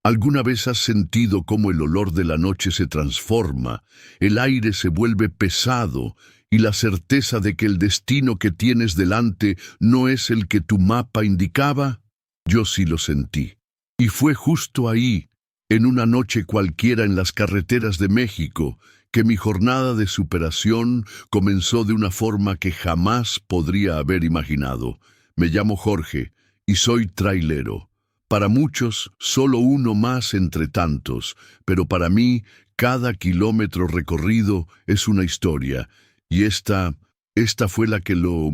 ¿Alguna vez has sentido cómo el olor de la noche se transforma, el aire se vuelve pesado y la certeza de que el destino que tienes delante no es el que tu mapa indicaba? Yo sí lo sentí. Y fue justo ahí, en una noche cualquiera en las carreteras de México, que mi jornada de superación comenzó de una forma que jamás podría haber imaginado. Me llamo Jorge y soy trailero. Para muchos, solo uno más entre tantos, pero para mí, cada kilómetro recorrido es una historia, y esta fue la que lo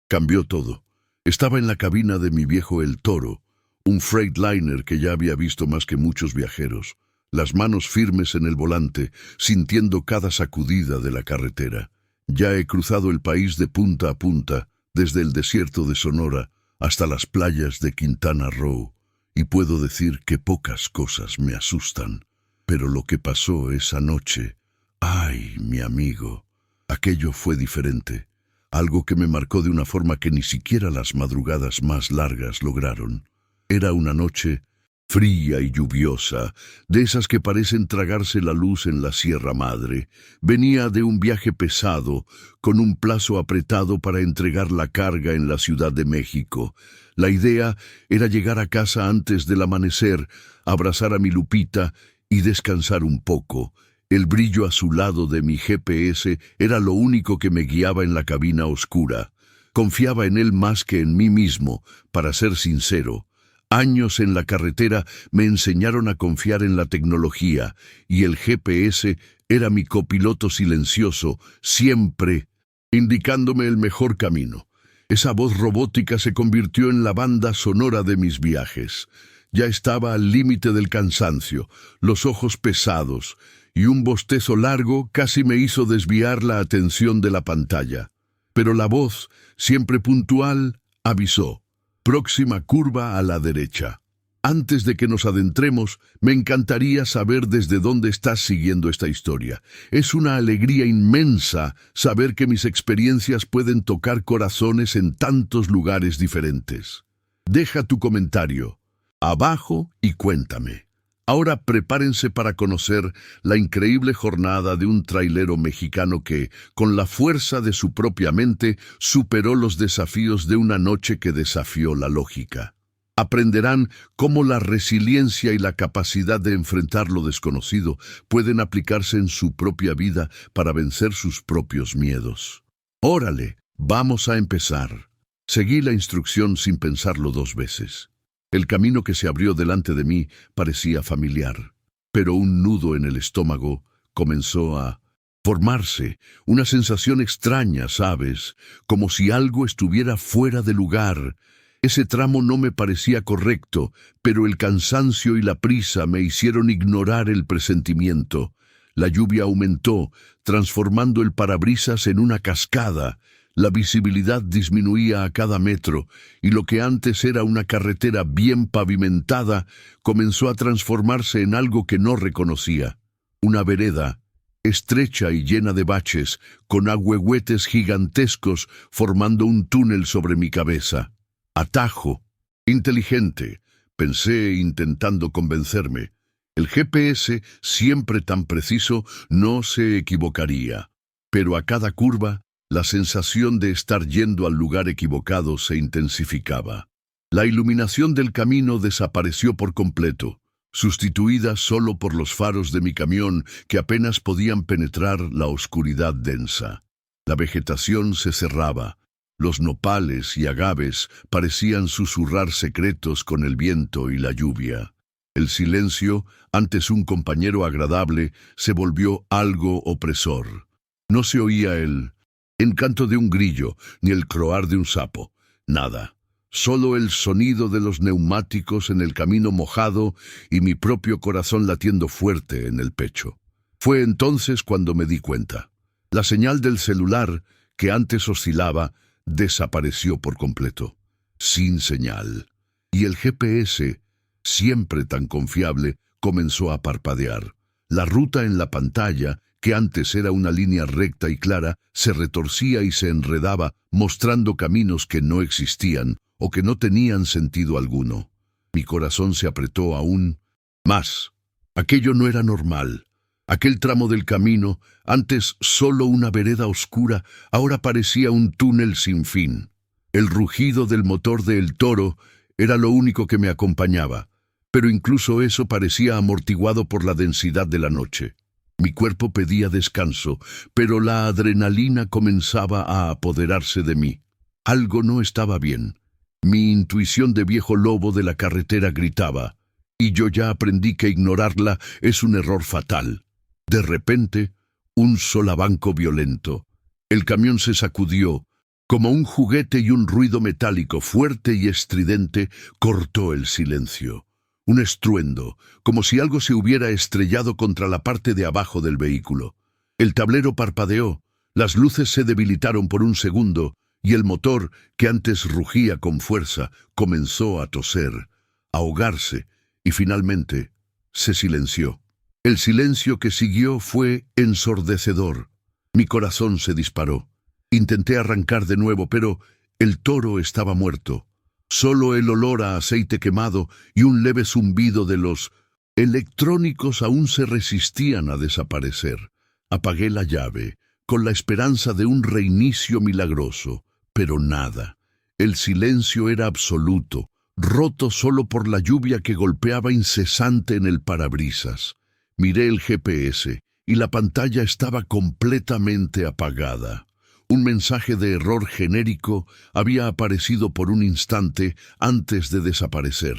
cambió todo. Estaba en la cabina de mi viejo El Toro, un Freightliner que ya había visto más que muchos viajeros, las manos firmes en el volante, sintiendo cada sacudida de la carretera. Ya he cruzado el país de punta a punta, desde el desierto de Sonora hasta las playas de Quintana Roo, y puedo decir que pocas cosas me asustan. Pero lo que pasó esa noche, ¡ay, mi amigo! Aquello fue diferente, algo que me marcó de una forma que ni siquiera las madrugadas más largas lograron. Era una noche fría y lluviosa, de esas que parecen tragarse la luz en la Sierra Madre. Venía de un viaje pesado, con un plazo apretado para entregar la carga en la Ciudad de México. La idea era llegar a casa antes del amanecer, abrazar a mi Lupita y descansar un poco. El brillo azulado de mi GPS era lo único que me guiaba en la cabina oscura. Confiaba en él más que en mí mismo, para ser sincero. Años en la carretera me enseñaron a confiar en la tecnología, y el GPS era mi copiloto silencioso, siempre indicándome el mejor camino. Esa voz robótica se convirtió en la banda sonora de mis viajes. Ya estaba al límite del cansancio, los ojos pesados, y un bostezo largo casi me hizo desviar la atención de la pantalla. Pero la voz, siempre puntual, avisó: próxima curva a la derecha. Antes de que nos adentremos, me encantaría saber desde dónde estás siguiendo esta historia. Es una alegría inmensa saber que mis experiencias pueden tocar corazones en tantos lugares diferentes. Deja tu comentario abajo y cuéntame. Ahora prepárense para conocer la increíble jornada de un trailero mexicano que, con la fuerza de su propia mente, superó los desafíos de una noche que desafió la lógica. Aprenderán cómo la resiliencia y la capacidad de enfrentar lo desconocido pueden aplicarse en su propia vida para vencer sus propios miedos. ¡Órale! Vamos a empezar. Seguí la instrucción sin pensarlo dos veces. El camino que se abrió delante de mí parecía familiar, pero un nudo en el estómago comenzó a formarse, una sensación extraña, ¿sabes? Como si algo estuviera fuera de lugar. Ese tramo no me parecía correcto, pero el cansancio y la prisa me hicieron ignorar el presentimiento. La lluvia aumentó, transformando el parabrisas en una cascada. La visibilidad disminuía a cada metro, y lo que antes era una carretera bien pavimentada comenzó a transformarse en algo que no reconocía. Una vereda, estrecha y llena de baches, con ahuehuetes gigantescos formando un túnel sobre mi cabeza. Atajo. Inteligente, pensé intentando convencerme. El GPS, siempre tan preciso, no se equivocaría. Pero a cada curva, la sensación de estar yendo al lugar equivocado se intensificaba. La iluminación del camino desapareció por completo, sustituida solo por los faros de mi camión que apenas podían penetrar la oscuridad densa. La vegetación se cerraba. Los nopales y agaves parecían susurrar secretos con el viento y la lluvia. El silencio, antes un compañero agradable, se volvió algo opresor. No se oía el encanto de un grillo, ni el croar de un sapo. Nada. Solo el sonido de los neumáticos en el camino mojado y mi propio corazón latiendo fuerte en el pecho. Fue entonces cuando me di cuenta. La señal del celular, que antes oscilaba, desapareció por completo. Sin señal. Y el GPS, siempre tan confiable, comenzó a parpadear. La ruta en la pantalla, que antes era una línea recta y clara, se retorcía y se enredaba, mostrando caminos que no existían o que no tenían sentido alguno. Mi corazón se apretó aún Más. Aquello no era normal. Aquel tramo del camino, antes solo una vereda oscura, ahora parecía un túnel sin fin. El rugido del motor del Toro era lo único que me acompañaba, pero incluso eso parecía amortiguado por la densidad de la noche. Mi cuerpo pedía descanso, pero la adrenalina comenzaba a apoderarse de mí. Algo no estaba bien. Mi intuición de viejo lobo de la carretera gritaba, y yo ya aprendí que ignorarla es un error fatal. De repente, un solavanco violento. El camión se sacudió, como un juguete, y un ruido metálico fuerte y estridente cortó el silencio. Un estruendo, como si algo se hubiera estrellado contra la parte de abajo del vehículo. El tablero parpadeó, las luces se debilitaron por un segundo, y el motor, que antes rugía con fuerza, comenzó a toser, a ahogarse, y finalmente se silenció. El silencio que siguió fue ensordecedor. Mi corazón se disparó. Intenté arrancar de nuevo, pero el Toro estaba muerto. Solo el olor a aceite quemado y un leve zumbido de los electrónicos aún se resistían a desaparecer. Apagué la llave, con la esperanza de un reinicio milagroso, pero nada. El silencio era absoluto, roto solo por la lluvia que golpeaba incesante en el parabrisas. Miré el GPS y la pantalla estaba completamente apagada. Un mensaje de error genérico había aparecido por un instante antes de desaparecer.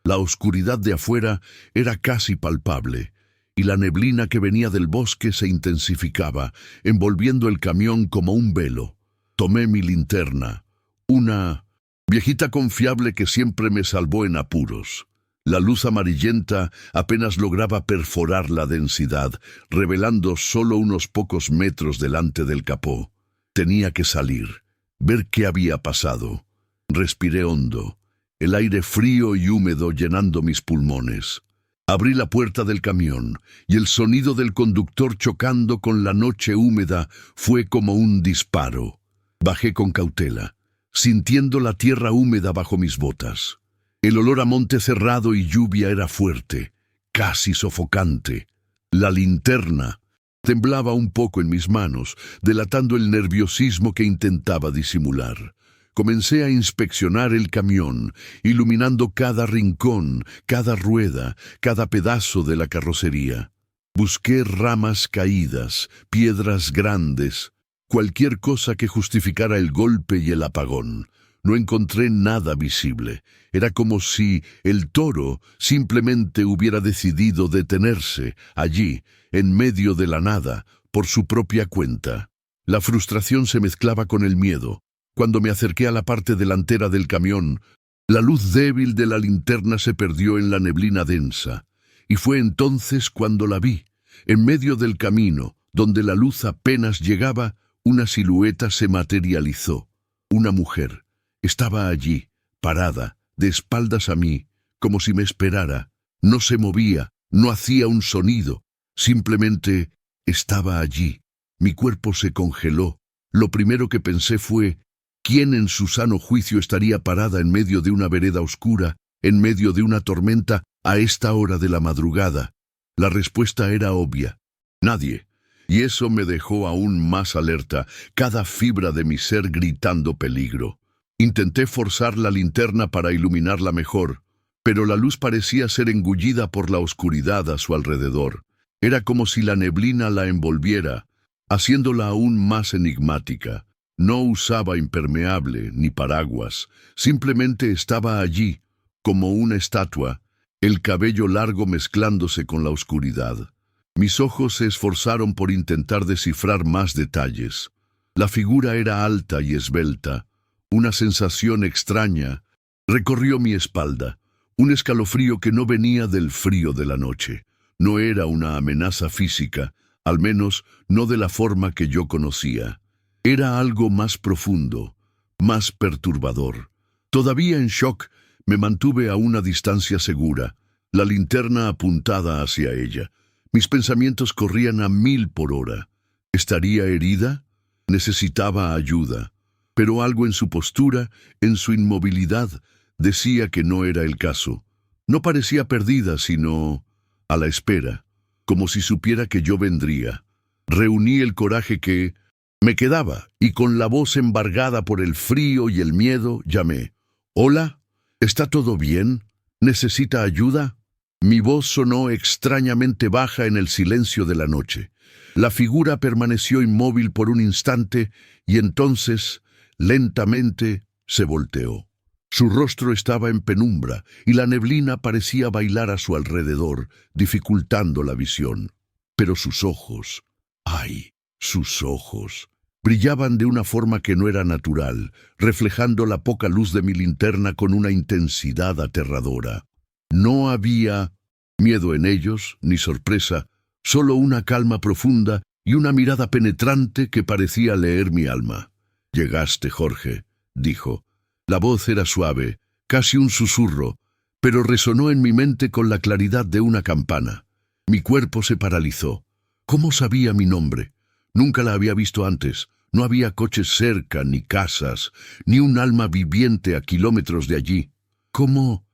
La oscuridad de afuera era casi palpable, y la neblina que venía del bosque se intensificaba, envolviendo el camión como un velo. Tomé mi linterna, una viejita confiable que siempre me salvó en apuros. La luz amarillenta apenas lograba perforar la densidad, revelando solo unos pocos metros delante del capó. Tenía que salir, ver qué había pasado. Respiré hondo, el aire frío y húmedo llenando mis pulmones. Abrí la puerta del camión, y el sonido del conductor chocando con la noche húmeda fue como un disparo. Bajé con cautela, sintiendo la tierra húmeda bajo mis botas. El olor a monte cerrado y lluvia era fuerte, casi sofocante. La linterna temblaba un poco en mis manos, delatando el nerviosismo que intentaba disimular. Comencé a inspeccionar el camión, iluminando cada rincón, cada rueda, cada pedazo de la carrocería. Busqué ramas caídas, piedras grandes, cualquier cosa que justificara el golpe y el apagón. No encontré nada visible. Era como si el Toro simplemente hubiera decidido detenerse allí, en medio de la nada, por su propia cuenta. La frustración se mezclaba con el miedo. Cuando me acerqué a la parte delantera del camión, la luz débil de la linterna se perdió en la neblina densa. Y fue entonces cuando la vi. En medio del camino, donde la luz apenas llegaba, una silueta se materializó. Una mujer. Estaba allí, parada, de espaldas a mí, como si me esperara. No se movía, no hacía un sonido. Simplemente estaba allí. Mi cuerpo se congeló. Lo primero que pensé fue, ¿quién en su sano juicio estaría parada en medio de una vereda oscura, en medio de una tormenta, a esta hora de la madrugada? La respuesta era obvia. Nadie. Y eso me dejó aún más alerta, cada fibra de mi ser gritando peligro. Intenté forzar la linterna para iluminarla mejor, pero la luz parecía ser engullida por la oscuridad a su alrededor. Era como si la neblina la envolviera, haciéndola aún más enigmática. No usaba impermeable ni paraguas, simplemente estaba allí, como una estatua, el cabello largo mezclándose con la oscuridad. Mis ojos se esforzaron por intentar descifrar más detalles. La figura era alta y esbelta. Una sensación extraña recorrió mi espalda, un escalofrío que no venía del frío de la noche. No era una amenaza física, al menos no de la forma que yo conocía. Era algo más profundo, más perturbador. Todavía en shock, me mantuve a una distancia segura, la linterna apuntada hacia ella. Mis pensamientos corrían a 1000 por hora. ¿Estaría herida? Necesitaba ayuda. Pero algo en su postura, en su inmovilidad, decía que no era el caso. No parecía perdida, sino a la espera, como si supiera que yo vendría. Reuní el coraje que me quedaba y con la voz embargada por el frío y el miedo llamé. «Hola, ¿está todo bien? ¿Necesita ayuda?» Mi voz sonó extrañamente baja en el silencio de la noche. La figura permaneció inmóvil por un instante y entonces, lentamente, se volteó. Su rostro estaba en penumbra y la neblina parecía bailar a su alrededor, dificultando la visión. Pero sus ojos, ¡ay! Sus ojos brillaban de una forma que no era natural, reflejando la poca luz de mi linterna con una intensidad aterradora. No había miedo en ellos, ni sorpresa, solo una calma profunda y una mirada penetrante que parecía leer mi alma. «Llegaste, Jorge», dijo. La voz era suave, casi un susurro, pero resonó en mi mente con la claridad de una campana. Mi cuerpo se paralizó. ¿Cómo sabía mi nombre? Nunca la había visto antes. No había coches cerca, ni casas, ni un alma viviente a kilómetros de allí. ¿Cómo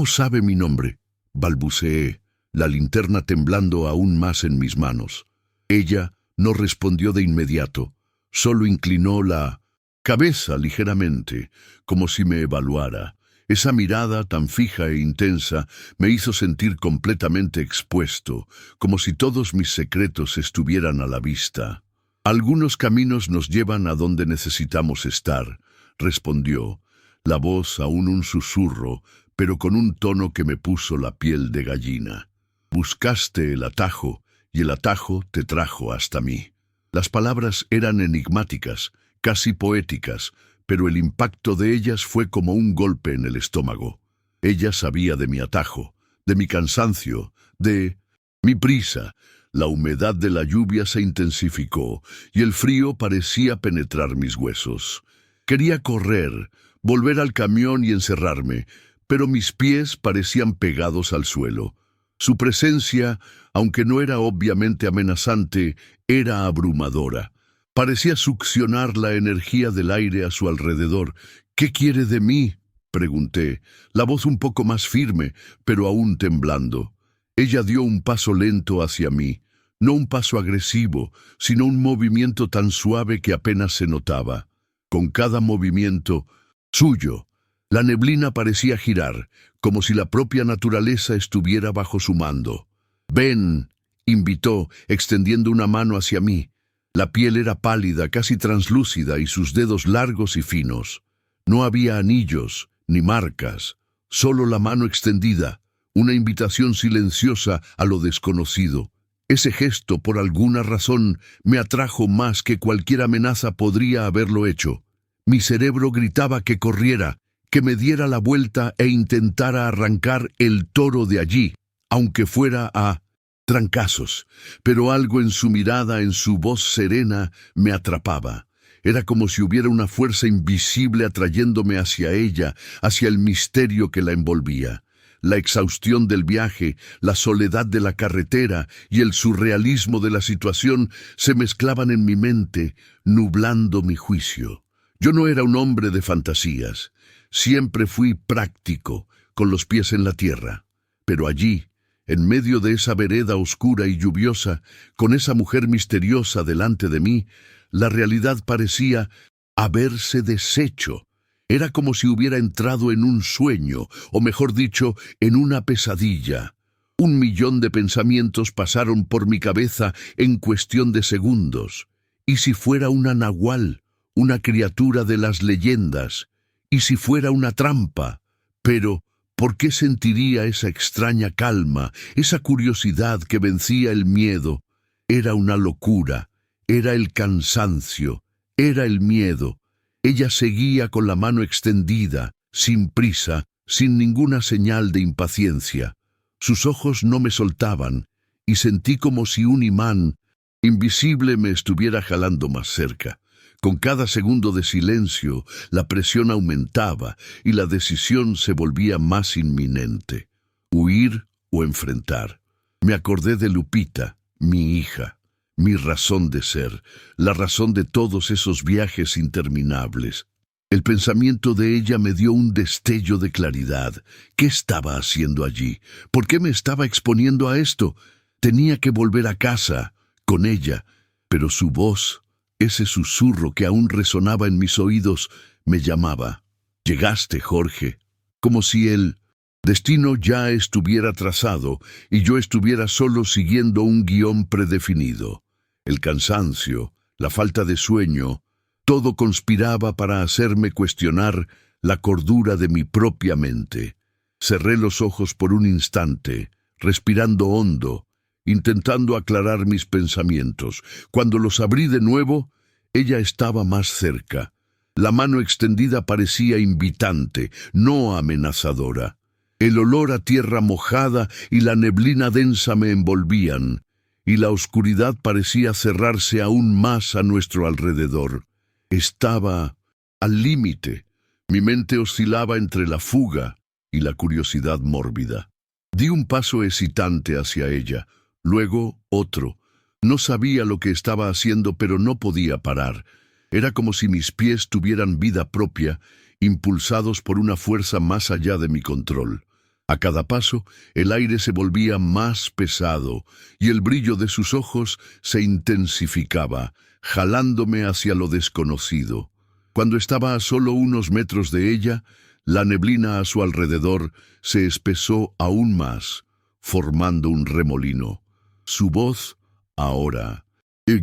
sabe mi nombre?», balbuceé, la linterna temblando aún más en mis manos. Ella no respondió de inmediato, solo inclinó la cabeza ligeramente, como si me evaluara. Esa mirada tan fija e intensa me hizo sentir completamente expuesto, como si todos mis secretos estuvieran a la vista. «Algunos caminos nos llevan a donde necesitamos estar», respondió, la voz aún un susurro, pero con un tono que me puso la piel de gallina. «Buscaste el atajo, y el atajo te trajo hasta mí». Las palabras eran enigmáticas, casi poéticas, pero el impacto de ellas fue como un golpe en el estómago. Ella sabía de mi atajo, de mi cansancio, de mi prisa. La humedad de la lluvia se intensificó y el frío parecía penetrar mis huesos. Quería correr, volver al camión y encerrarme, pero mis pies parecían pegados al suelo. Su presencia, aunque no era obviamente amenazante, era abrumadora. Parecía succionar la energía del aire a su alrededor. «¿Qué quiere de mí?», pregunté, la voz un poco más firme, pero aún temblando. Ella dio un paso lento hacia mí, no un paso agresivo, sino un movimiento tan suave que apenas se notaba. Con cada movimiento suyo, la neblina parecía girar, como si la propia naturaleza estuviera bajo su mando. «Ven», invitó, extendiendo una mano hacia mí. La piel era pálida, casi translúcida, y sus dedos largos y finos. No había anillos, ni marcas, solo la mano extendida, una invitación silenciosa a lo desconocido. Ese gesto, por alguna razón, me atrajo más que cualquier amenaza podría haberlo hecho. Mi cerebro gritaba que corriera, que me diera la vuelta e intentara arrancar el toro de allí, aunque fuera a trancazos, pero algo en su mirada, en su voz serena, me atrapaba. Era como si hubiera una fuerza invisible atrayéndome hacia ella, hacia el misterio que la envolvía. La exhaustión del viaje, la soledad de la carretera y el surrealismo de la situación se mezclaban en mi mente, nublando mi juicio. Yo no era un hombre de fantasías. Siempre fui práctico, con los pies en la tierra. Pero allí, en medio de esa vereda oscura y lluviosa, con esa mujer misteriosa delante de mí, la realidad parecía haberse deshecho. Era como si hubiera entrado en un sueño, o mejor dicho, en una pesadilla. 1.000.000 de pensamientos pasaron por mi cabeza en cuestión de segundos. ¿Y si fuera una nahual, una criatura de las leyendas? ¿Y si fuera una trampa? Pero ¿por qué sentiría esa extraña calma, esa curiosidad que vencía el miedo? Era una locura, era el cansancio, era el miedo. Ella seguía con la mano extendida, sin prisa, sin ninguna señal de impaciencia. Sus ojos no me soltaban, y sentí como si un imán invisible me estuviera jalando más cerca. Con cada segundo de silencio, la presión aumentaba y la decisión se volvía más inminente. Huir o enfrentar. Me acordé de Lupita, mi hija, mi razón de ser, la razón de todos esos viajes interminables. El pensamiento de ella me dio un destello de claridad. ¿Qué estaba haciendo allí? ¿Por qué me estaba exponiendo a esto? Tenía que volver a casa, con ella, pero su voz, ese susurro que aún resonaba en mis oídos, me llamaba. Llegaste, Jorge, como si el destino ya estuviera trazado y yo estuviera solo siguiendo un guión predefinido. El cansancio, la falta de sueño, todo conspiraba para hacerme cuestionar la cordura de mi propia mente. Cerré los ojos por un instante, respirando hondo, intentando aclarar mis pensamientos. Cuando los abrí de nuevo, ella estaba más cerca. La mano extendida parecía invitante, no amenazadora. El olor a tierra mojada y la neblina densa me envolvían, y la oscuridad parecía cerrarse aún más a nuestro alrededor. Estaba al límite. Mi mente oscilaba entre la fuga y la curiosidad mórbida. Di un paso hesitante hacia ella, luego otro. No sabía lo que estaba haciendo, pero no podía parar. Era como si mis pies tuvieran vida propia, impulsados por una fuerza más allá de mi control. A cada paso, el aire se volvía más pesado y el brillo de sus ojos se intensificaba, jalándome hacia lo desconocido. Cuando estaba a solo unos metros de ella, la neblina a su alrededor se espesó aún más, formando un remolino. Su voz, ahora,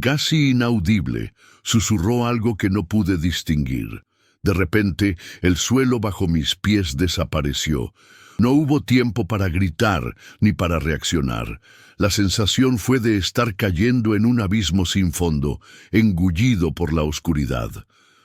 casi inaudible, susurró algo que no pude distinguir. De repente, el suelo bajo mis pies desapareció. No hubo tiempo para gritar ni para reaccionar. La sensación fue de estar cayendo en un abismo sin fondo, engullido por la oscuridad.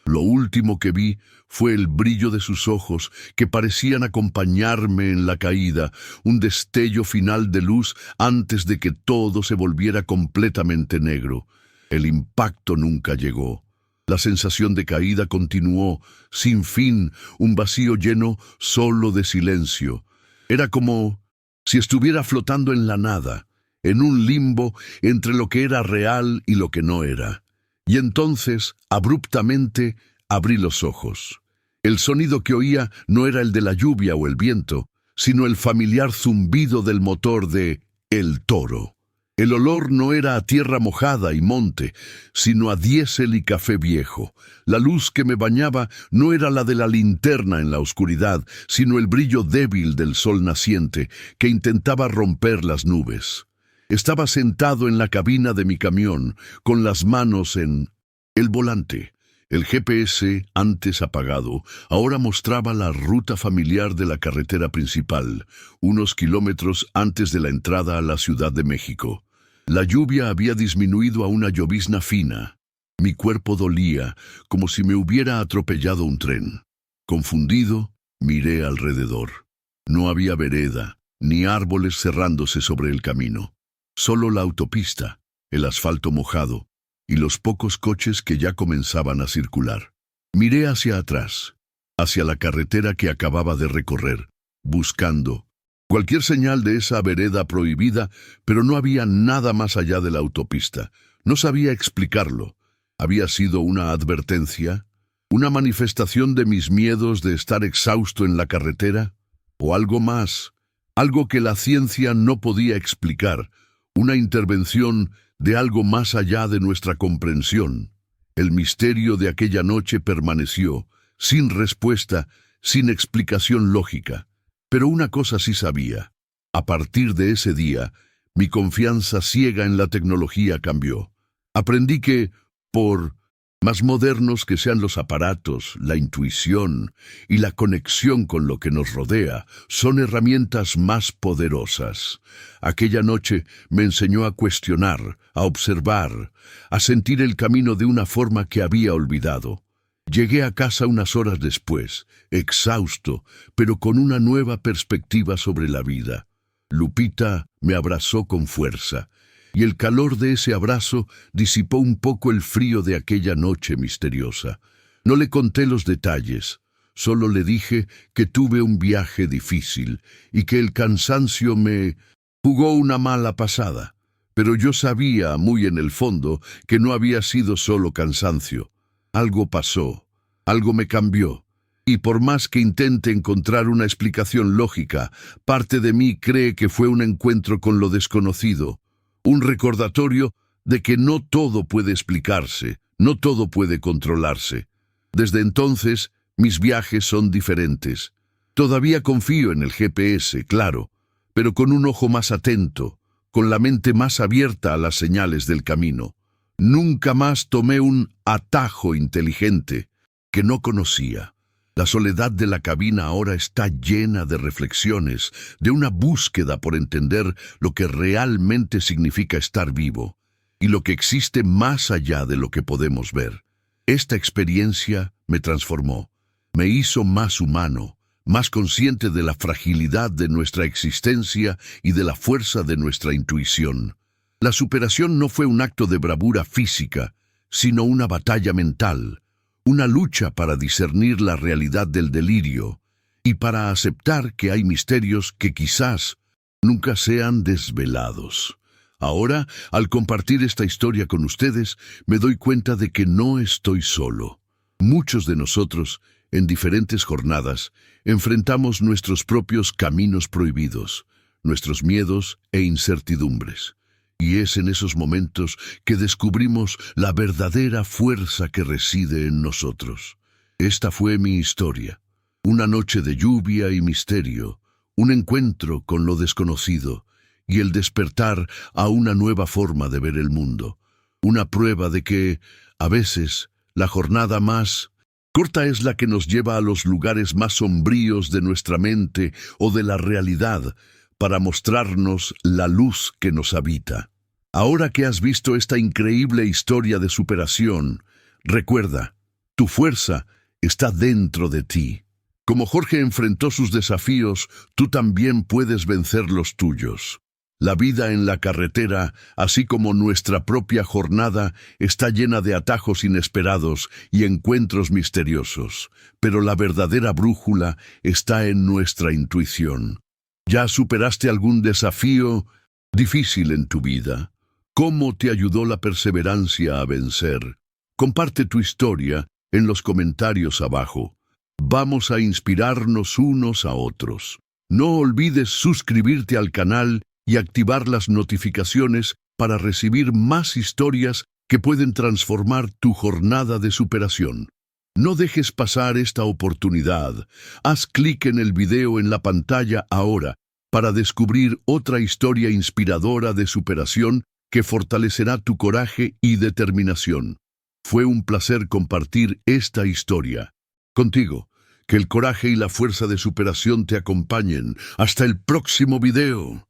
Lo último que vi fue el brillo de sus ojos, que parecían acompañarme en la caída, un destello final de luz antes de que todo se volviera completamente negro. El impacto nunca llegó. La sensación de caída continuó, sin fin, un vacío lleno solo de silencio. Era como si estuviera flotando en la nada, en un limbo entre lo que era real y lo que no era. Y entonces, abruptamente, abrí los ojos. El sonido que oía no era el de la lluvia o el viento, sino el familiar zumbido del motor de El Toro. El olor no era a tierra mojada y monte, sino a diésel y café viejo. La luz que me bañaba no era la de la linterna en la oscuridad, sino el brillo débil del sol naciente que intentaba romper las nubes. Estaba sentado en la cabina de mi camión, con las manos en el volante. El GPS, antes apagado, ahora mostraba la ruta familiar de la carretera principal, unos kilómetros antes de la entrada a la Ciudad de México. La lluvia había disminuido a una llovizna fina. Mi cuerpo dolía, como si me hubiera atropellado un tren. Confundido, miré alrededor. No había vereda, ni árboles cerrándose sobre el camino. Solo la autopista, el asfalto mojado, y los pocos coches que ya comenzaban a circular. Miré hacia atrás, hacia la carretera que acababa de recorrer, buscando cualquier señal de esa vereda prohibida, pero no había nada más allá de la autopista. No sabía explicarlo. ¿Había sido una advertencia? ¿Una manifestación de mis miedos de estar exhausto en la carretera? ¿O algo más? Algo que la ciencia no podía explicar. Una intervención de algo más allá de nuestra comprensión. El misterio de aquella noche permaneció, sin respuesta, sin explicación lógica. Pero una cosa sí sabía. A partir de ese día, mi confianza ciega en la tecnología cambió. Aprendí que, por más modernos que sean los aparatos, la intuición y la conexión con lo que nos rodea son herramientas más poderosas. Aquella noche me enseñó a cuestionar, a observar, a sentir el camino de una forma que había olvidado. Llegué a casa unas horas después, exhausto, pero con una nueva perspectiva sobre la vida. Lupita me abrazó con fuerza, y el calor de ese abrazo disipó un poco el frío de aquella noche misteriosa. No le conté los detalles, solo le dije que tuve un viaje difícil y que el cansancio me jugó una mala pasada. Pero yo sabía, muy en el fondo, que no había sido solo cansancio. Algo pasó, Algo me cambió. Y por más que intente encontrar una explicación lógica, parte de mí cree que fue un encuentro con lo desconocido, un recordatorio de que no todo puede explicarse, no todo puede controlarse. Desde entonces, mis viajes son diferentes. Todavía confío en el GPS, claro, pero con un ojo más atento, con la mente más abierta a las señales del camino. Nunca más tomé un atajo inteligente que no conocía. La soledad de la cabina ahora está llena de reflexiones, de una búsqueda por entender lo que realmente significa estar vivo y lo que existe más allá de lo que podemos ver. Esta experiencia me transformó, me hizo más humano, más consciente de la fragilidad de nuestra existencia y de la fuerza de nuestra intuición. La superación no fue un acto de bravura física, sino una batalla mental, una lucha para discernir la realidad del delirio y para aceptar que hay misterios que quizás nunca sean desvelados. Ahora, al compartir esta historia con ustedes, me doy cuenta de que no estoy solo. Muchos de nosotros, en diferentes jornadas, enfrentamos nuestros propios caminos prohibidos, nuestros miedos e incertidumbres. Y es en esos momentos que descubrimos la verdadera fuerza que reside en nosotros. Esta fue mi historia. Una noche de lluvia y misterio, un encuentro con lo desconocido y el despertar a una nueva forma de ver el mundo. Una prueba de que, a veces, la jornada más corta es la que nos lleva a los lugares más sombríos de nuestra mente o de la realidad para mostrarnos la luz que nos habita. Ahora que has visto esta increíble historia de superación, recuerda, tu fuerza está dentro de ti. Como Jorge enfrentó sus desafíos, tú también puedes vencer los tuyos. La vida en la carretera, así como nuestra propia jornada, está llena de atajos inesperados y encuentros misteriosos, pero la verdadera brújula está en nuestra intuición. ¿Ya superaste algún desafío difícil en tu vida? ¿Cómo te ayudó la perseverancia a vencer? Comparte tu historia en los comentarios abajo. Vamos a inspirarnos unos a otros. No olvides suscribirte al canal y activar las notificaciones para recibir más historias que pueden transformar tu jornada de superación. No dejes pasar esta oportunidad. Haz clic en el video en la pantalla ahora para descubrir otra historia inspiradora de superación que fortalecerá tu coraje y determinación. Fue un placer compartir esta historia contigo. Que el coraje y la fuerza de superación te acompañen. Hasta el próximo video.